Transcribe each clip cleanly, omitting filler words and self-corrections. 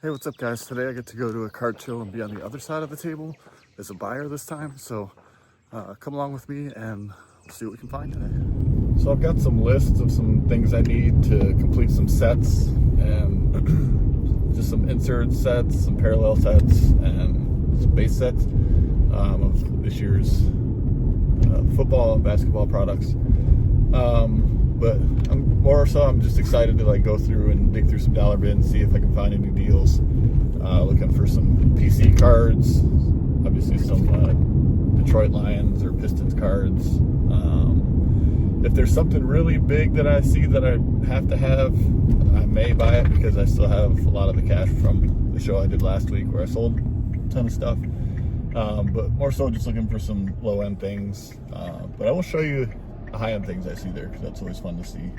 Hey, what's up guys? Today I get to go to a card show and be on the other side of the table as a buyer this time. So come along with me and we'll see what we can find today. So I've got some lists of some things I need to complete some sets and just some insert sets, some parallel sets, and some base sets of this year's football and basketball products. But I'm just excited to like go through and dig through some dollar bins, see if I can find any deals. Looking for some PC cards, obviously some Detroit Lions or Pistons cards. If there's something really big that I see that I have to have, I may buy it because I still have a lot of the cash from the show I did last week where I sold a ton of stuff. But more so just looking for some low-end things. But I will show you the high-end things I see there because that's always fun to see.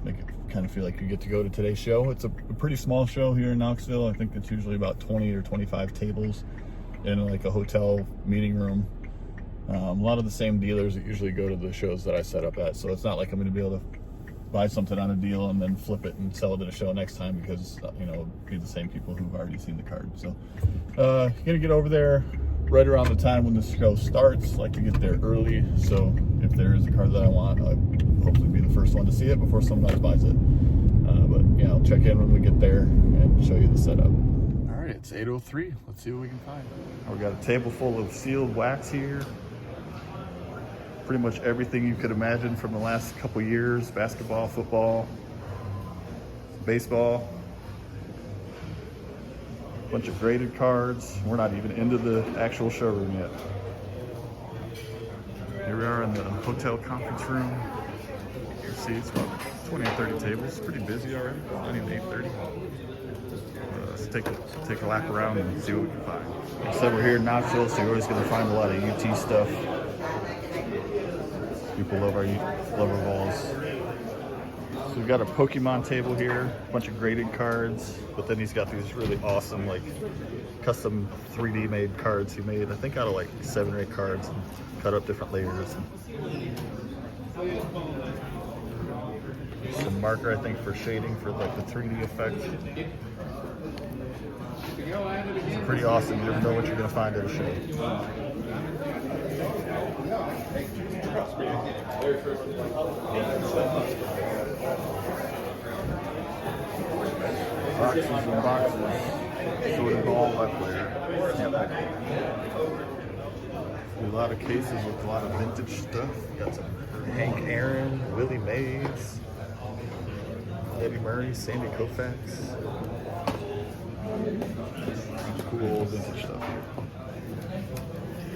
Make it kind of feel like you get to go to today's show. It's a pretty small show here in Knoxville. I think it's usually about 20 or 25 tables in like a hotel meeting room. A lot of the same dealers that usually go to the shows that I set up at, so it's not like I'm going to be able to buy something on a deal and then flip it and sell it at a show next time because it'll be the same people who've already seen the card. So you're gonna get over there right around the time when the show starts. Like to get there early, so if there is a card that I want, I'll hopefully be the first one to see it before somebody else buys it. But yeah, I'll check in when we get there and show you the setup. All right, it's 8:03. Let's see what we can find. We got a table full of sealed wax here. Pretty much everything you could imagine from the last couple years: basketball, football, baseball. Bunch of graded cards. We're not even into the actual showroom yet. Here we are in the hotel conference room. You see it's about 20 or 30 tables. Pretty busy already. It's not even 8:30. Let's take a lap around and see what we can find. Like I said, we're here in Knoxville, so you're always going to find a lot of UT stuff. People love our balls. So we've got a Pokemon table here, a bunch of graded cards, but then he's got these really awesome like custom 3D made cards he made, I think out of like 7 or 8 cards, and cut up different layers. Some marker, I think, for shading for like the 3D effect. It's pretty awesome. You never know what you're gonna find at a show. Boxes and boxes. Sorted ball left player. A lot of cases with a lot of vintage stuff. Got some Hank Aaron, Willie Mays, Eddie Murray, Sandy Koufax. Cool old vintage stuff here.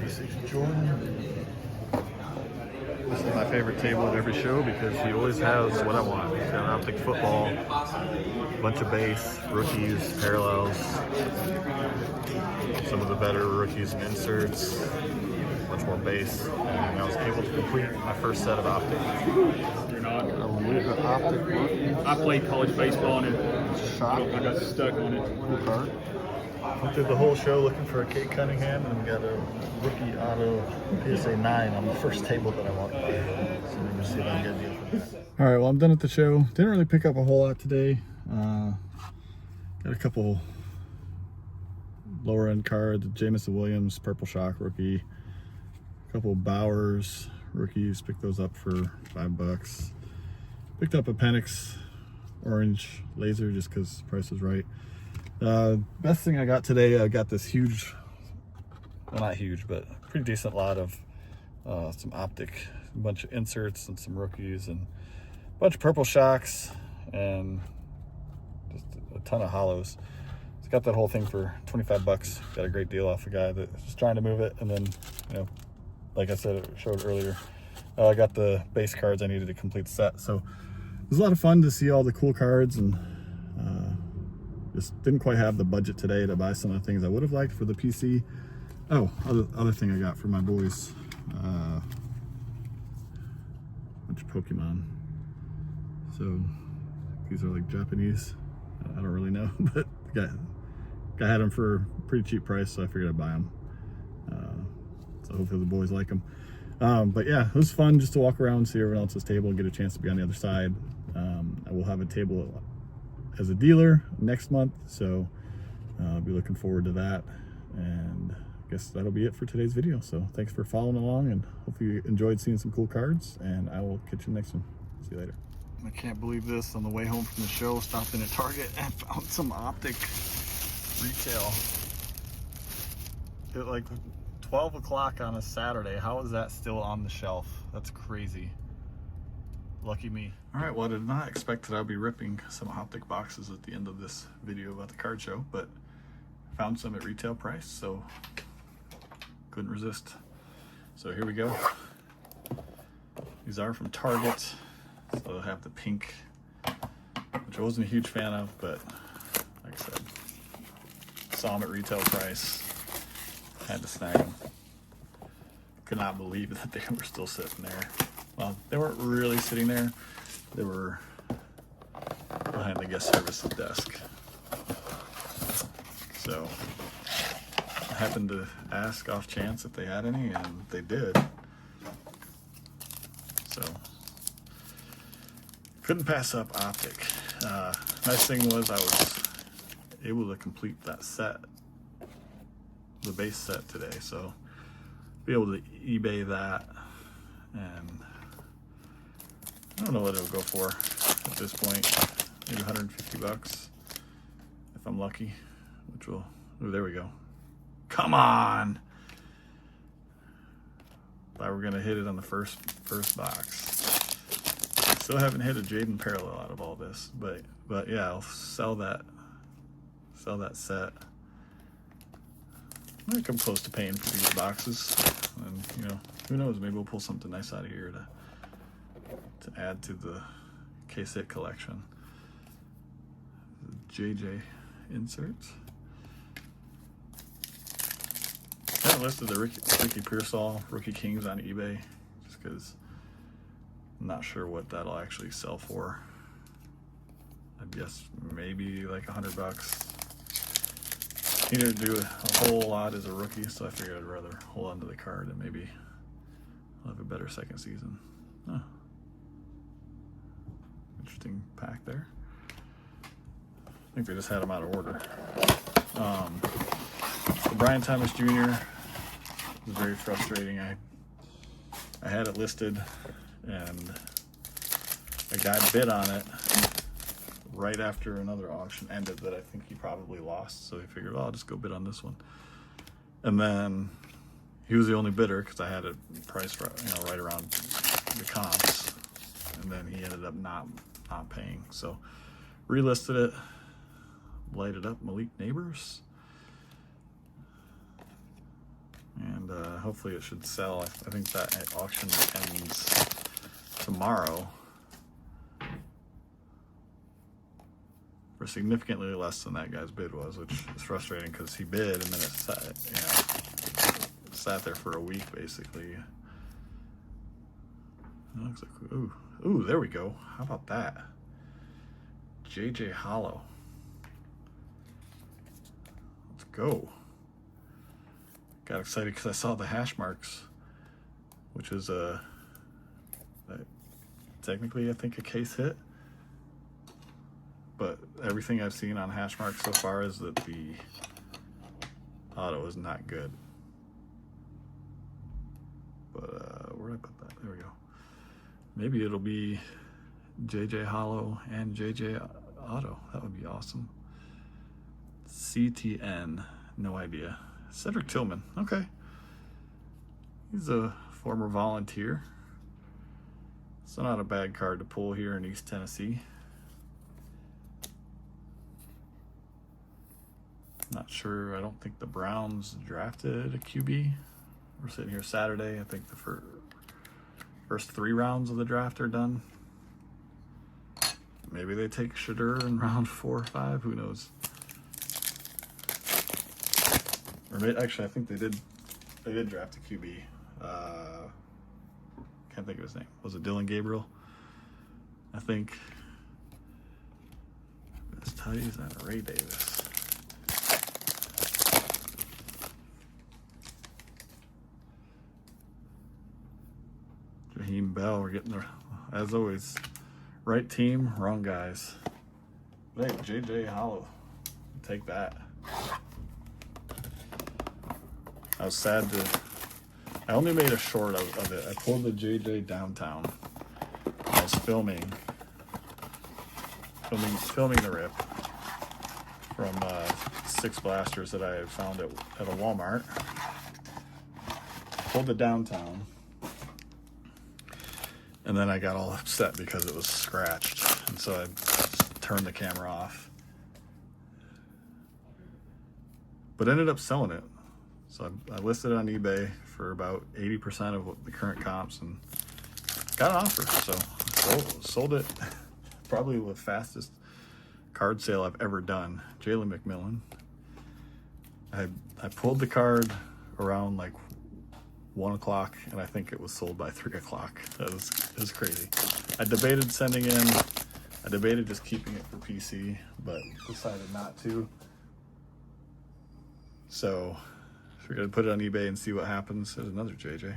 36 Jordan. This is my favorite table at every show because he always has what I want. He's got Optic football, a bunch of base, rookies, parallels, some of the better rookies and inserts, much more base. And I was able to complete my first set of Optic. You're not. Optic rookie. I played college baseball and Shot. I got stuck on it. Cool card. Went through the whole show looking for a Kate Cunningham and got a rookie auto PSA 9 on the first table that I want. So we're gonna see if I can get a deal for this. All right, well, I'm done at the show. Didn't really pick up a whole lot today. Got a couple lower end cards: Jamison Williams, Purple Shock rookie. A couple Bowers rookies. Picked those up for $5. Picked up a Penix orange laser just because the price was right. Best thing I got today, I got this huge, well, not huge, but pretty decent lot of some Optic, a bunch of inserts and some rookies and a bunch of Purple Shocks and just a ton of hollows. It's got that whole thing for $25. Got a great deal off a guy that was trying to move it, and then, like I said, it showed earlier, I got the base cards I needed to complete the set. So it was a lot of fun to see all the cool cards, and just didn't quite have the budget today to buy some of the things I would have liked for the PC. Oh, other thing I got for my boys, a bunch of Pokemon. So these are like Japanese. I don't really know, but the guy had them for a pretty cheap price, so I figured I'd buy them. So hopefully the boys like them. But yeah, it was fun just to walk around and see everyone else's table and get a chance to be on the other side. I will have a table as a dealer next month, so I'll be looking forward to that. And I guess that'll be it for today's video. So thanks for following along, and hopefully you enjoyed seeing some cool cards, and I will catch you in the next one. See you later. I can't believe this. On the way home from the show, stopped in a Target and found some Optic retail at like 12 o'clock on a Saturday. How is that still on the shelf? That's crazy. Lucky me. All right, well, I did not expect that I'd be ripping some Optic boxes at the end of this video about the card show, but found some at retail price, so couldn't resist. So here we go. These are from Target, so they'll have the pink, which I wasn't a huge fan of, but like I said, saw them at retail price, had to snag them. Could not believe that they were still sitting there. Well, they weren't really sitting there. They were behind the guest services desk. So I happened to ask off chance if they had any, and they did. So couldn't pass up Optic. Nice thing was I was able to complete that set, the base set today. So be able to eBay that, and I don't know what it'll go for at this point. Maybe 150 bucks if I'm lucky, which will, oh, there we go. Come on. Thought we were gonna hit it on the first box. Still haven't hit a Jaden parallel out of all this, but yeah, I'll sell that set. Might come close to paying for these boxes, and you know, who knows, maybe we'll pull something nice out of here to add to the case hit collection. JJ inserts. I haven't listed the Ricky Pearsall Rookie Kings on eBay just because I'm not sure what that'll actually sell for. I guess maybe like 100 bucks. He didn't do a whole lot as a rookie, so I figured I'd rather hold on to the card and maybe I'll have a better second season. Huh. Interesting pack there. I think they just had them out of order. The Brian Thomas Jr. was very frustrating. I had it listed, and a guy bid on it right after another auction ended that I think he probably lost. So he figured, well, I'll just go bid on this one. And then he was the only bidder because I had it priced right, you know, right around the comps. And then he ended up not paying. So relisted it, lighted up Malik Neighbors, and hopefully it should sell. I think that auction ends tomorrow for significantly less than that guy's bid was, which is frustrating because he bid and then it sat there for a week basically. It looks like, ooh, there we go. How about that? JJ Hollow. Let's go. Got excited because I saw the hash marks, which is technically I think a case hit, but everything I've seen on hash marks so far is that the auto is not good. But where did I put that? There we go. Maybe it'll be JJ Hollow and JJ Auto. That would be awesome. CTN, no idea. Cedric Tillman, okay. He's a former Volunteer. So not a bad card to pull here in East Tennessee. Not sure, I don't think the Browns drafted a QB. We're sitting here Saturday. I think the first 3 rounds of the draft are done. Maybe they take Shadur in round 4 or 5, who knows. Or maybe, actually, I think they did draft a QB. Can't think of his name. Was it Dylan Gabriel? I think. Best Tutties and Ray Davis. Raheem Bell, we're getting there. As always, right team, wrong guys. Hey, JJ Hollow, take that. I was sad to. I only made a short of it. I pulled the JJ downtown. I was filming the rip from 6 blasters that I had found at a Walmart. Pulled it downtown, and then I got all upset because it was scratched, and so I turned the camera off. But ended up selling it. So I listed it on eBay for about 80% of what the current comps, and got an offer. So sold it. Probably the fastest card sale I've ever done. Jalen McMillan. I pulled the card around like 1 o'clock, and I think it was sold by 3 o'clock. It was crazy. I debated sending in. I debated just keeping it for PC, but decided not to. So we're gonna put it on eBay and see what happens. There's another JJ.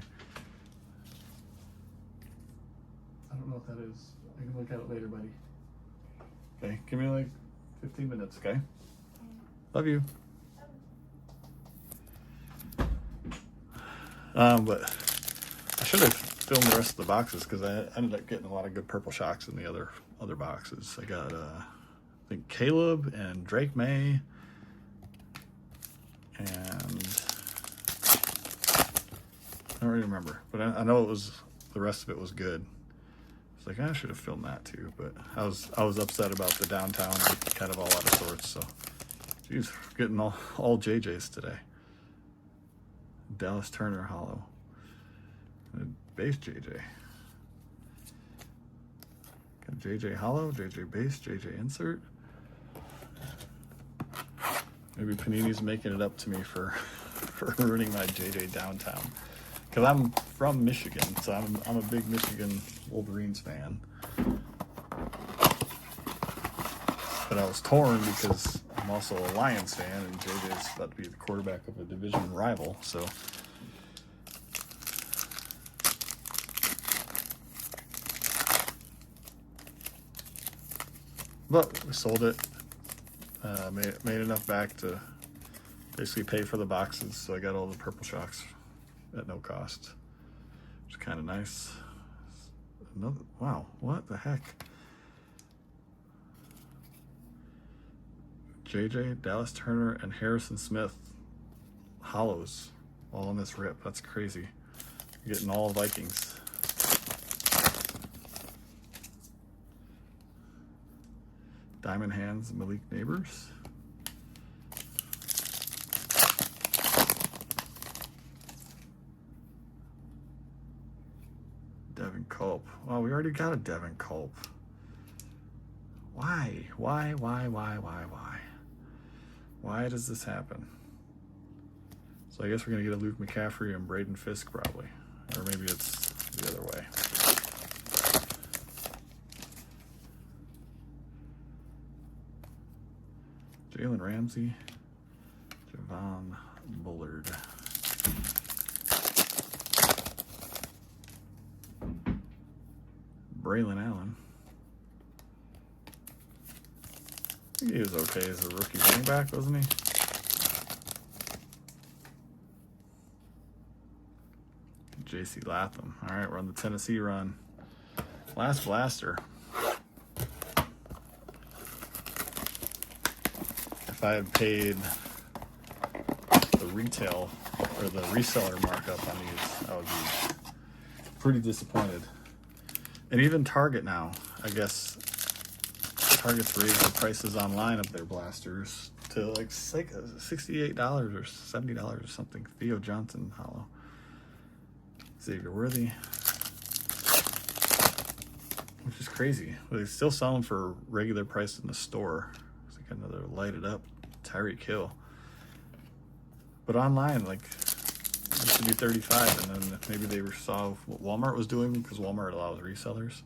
I don't know what that is. I can look at it later, buddy. Okay, give me like 15 minutes, okay? Love you. But I should have filmed the rest of the boxes because I ended up getting a lot of good purple shocks in the other boxes. I got I think Caleb and Drake May, and I don't really remember, but I know it was, the rest of it was good. It's like I should have filmed that too, but I was upset about the downtown, kind of all out of sorts. So, geez, getting all JJs today. Dallas Turner Hollow, and base JJ. Got JJ Hollow, JJ base, JJ insert. Maybe Panini's making it up to me for ruining my JJ downtown. Because I'm from Michigan, so I'm a big Michigan Wolverines fan. But I was torn because I'm also a Lions fan, and JJ's about to be the quarterback of a division rival, so. But we sold it. Made enough back to basically pay for the boxes, so I got all the purple shocks at no cost, which is kind of nice. Wow, what the heck? JJ, Dallas Turner, and Harrison Smith hollows all in this rip. That's crazy. You're getting all Vikings. Diamond Hands, Malik Neighbors. Devin Culp. Well, we already got a Devin Culp. Why? Why does this happen? So I guess we're going to get a Luke McCaffrey and Braden Fisk probably. Or maybe it's the other way. Jalen Ramsey, Javon Bullard. Braylon Allen. I think he was okay as a rookie running back, wasn't he? JC Latham. All right, we're on the Tennessee run. Last blaster. If I had paid the retail or the reseller markup on these, I would be pretty disappointed. And even Target now, I guess Target's raised the prices online of their blasters to like $68 or $70 or something. Theo Johnson hollow. Xavier Worthy. Which is crazy. They still sell them for regular price in the store. It's like another lighted up Tyreek Hill. But online, like, it used to be 35, and then maybe they saw what Walmart was doing because Walmart allows resellers.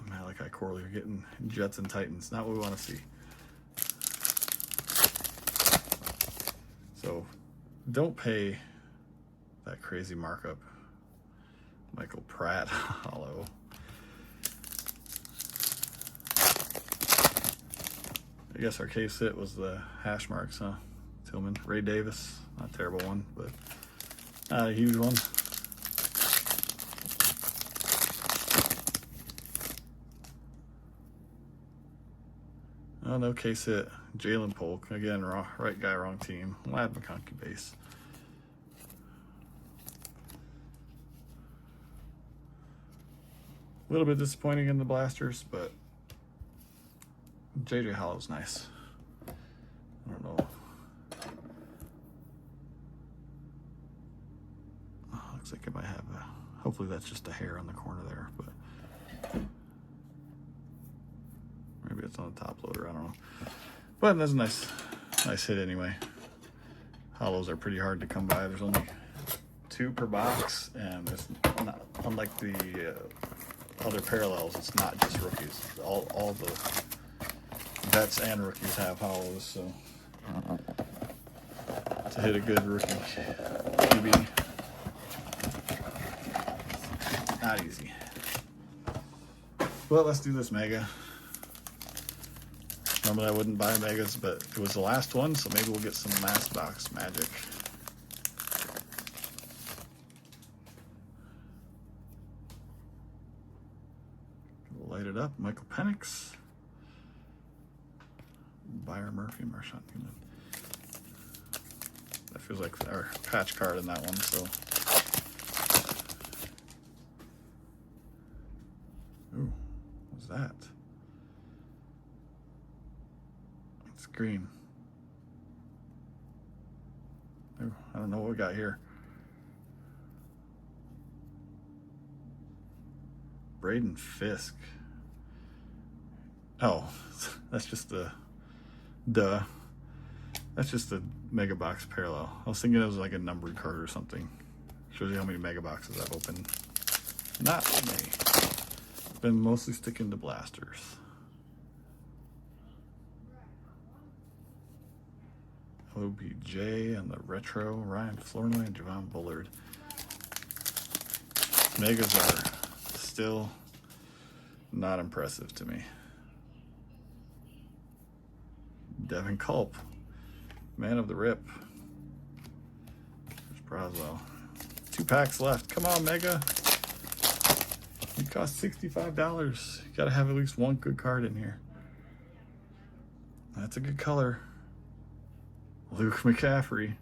Malachi Corley are getting Jets and Titans. Not what we want to see. So don't pay that crazy markup. Michael Pratt hollow. I guess our case hit was the hash marks, huh? Tillman, Ray Davis, not a terrible one, but not a huge one. Oh, no case hit. Jalen Polk, again, right guy, wrong team. Lad McConkey base. A little bit disappointing in the blasters, but JJ Hollow's nice. I don't know. Oh, looks like it might have a, hopefully that's just a hair on the corner there, but maybe it's on the top loader, I don't know. But that's a nice hit anyway. Hollows are pretty hard to come by. There's only 2 per box, and it's not, unlike the other parallels, it's not just rookies. All the vets and rookies have hollows, so to hit a good rookie QB, not easy. But let's do this mega. Normally I wouldn't buy megas, but it was the last one, so maybe we'll get some last box magic. Light it up. Michael Penix, Byron Murphy, Marshawn Newman. That feels like our patch card in that one. So, ooh, what's that? It's green. Ooh, I don't know what we got here. Braden Fisk. Oh, that's just a that's just a mega box parallel. I was thinking it was like a numbered card or something. Shows you how many mega boxes I've opened. Not many. Been mostly sticking to blasters. OBJ and the retro, Ryan Flournoy and Javon Bullard. Megas are still not impressive to me. Devin Culp, man of the rip. There's Broswell. 2 packs left. Come on, Mega. You cost $65. You gotta have at least one good card in here. That's a good color. Luke McCaffrey.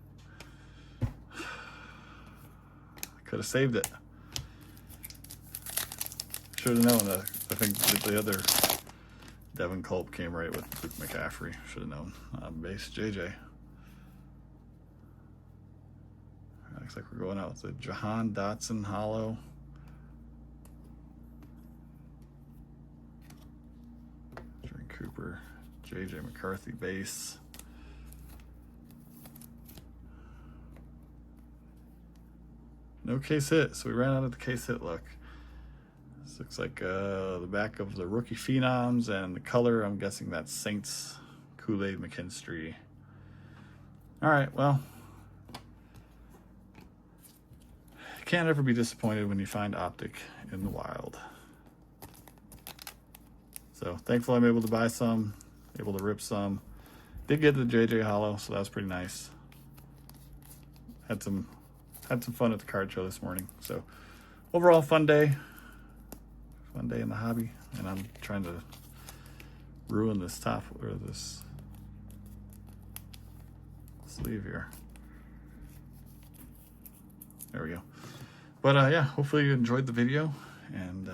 Could have saved it. Should have known. I think the other Devin Culp came right with Luke McCaffrey. Should have known. Base JJ. Looks like we're going out with the Jahan Dotson hollow. Jordan Cooper, JJ McCarthy base. No case hit, so we ran out of the case hit luck. This looks like the back of the rookie phenoms, and the color, I'm guessing that's Saints Kool-Aid McKinstry. All right, well, can't ever be disappointed when you find Optic in the wild. So thankful I'm able to buy some, able to rip some. Did get the JJ Hollow, so that was pretty nice. Had some fun at the card show this morning. So overall, fun day in the hobby, and I'm trying to ruin this top or this sleeve here. There we go. But yeah, hopefully you enjoyed the video, and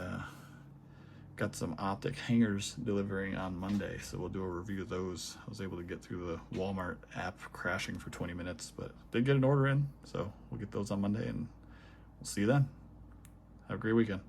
got some Optic hangers delivering on Monday, so we'll do a review of those. I was able to get through the Walmart app crashing for 20 minutes, but did get an order in, so we'll get those on Monday, and we'll see you then. Have a great weekend.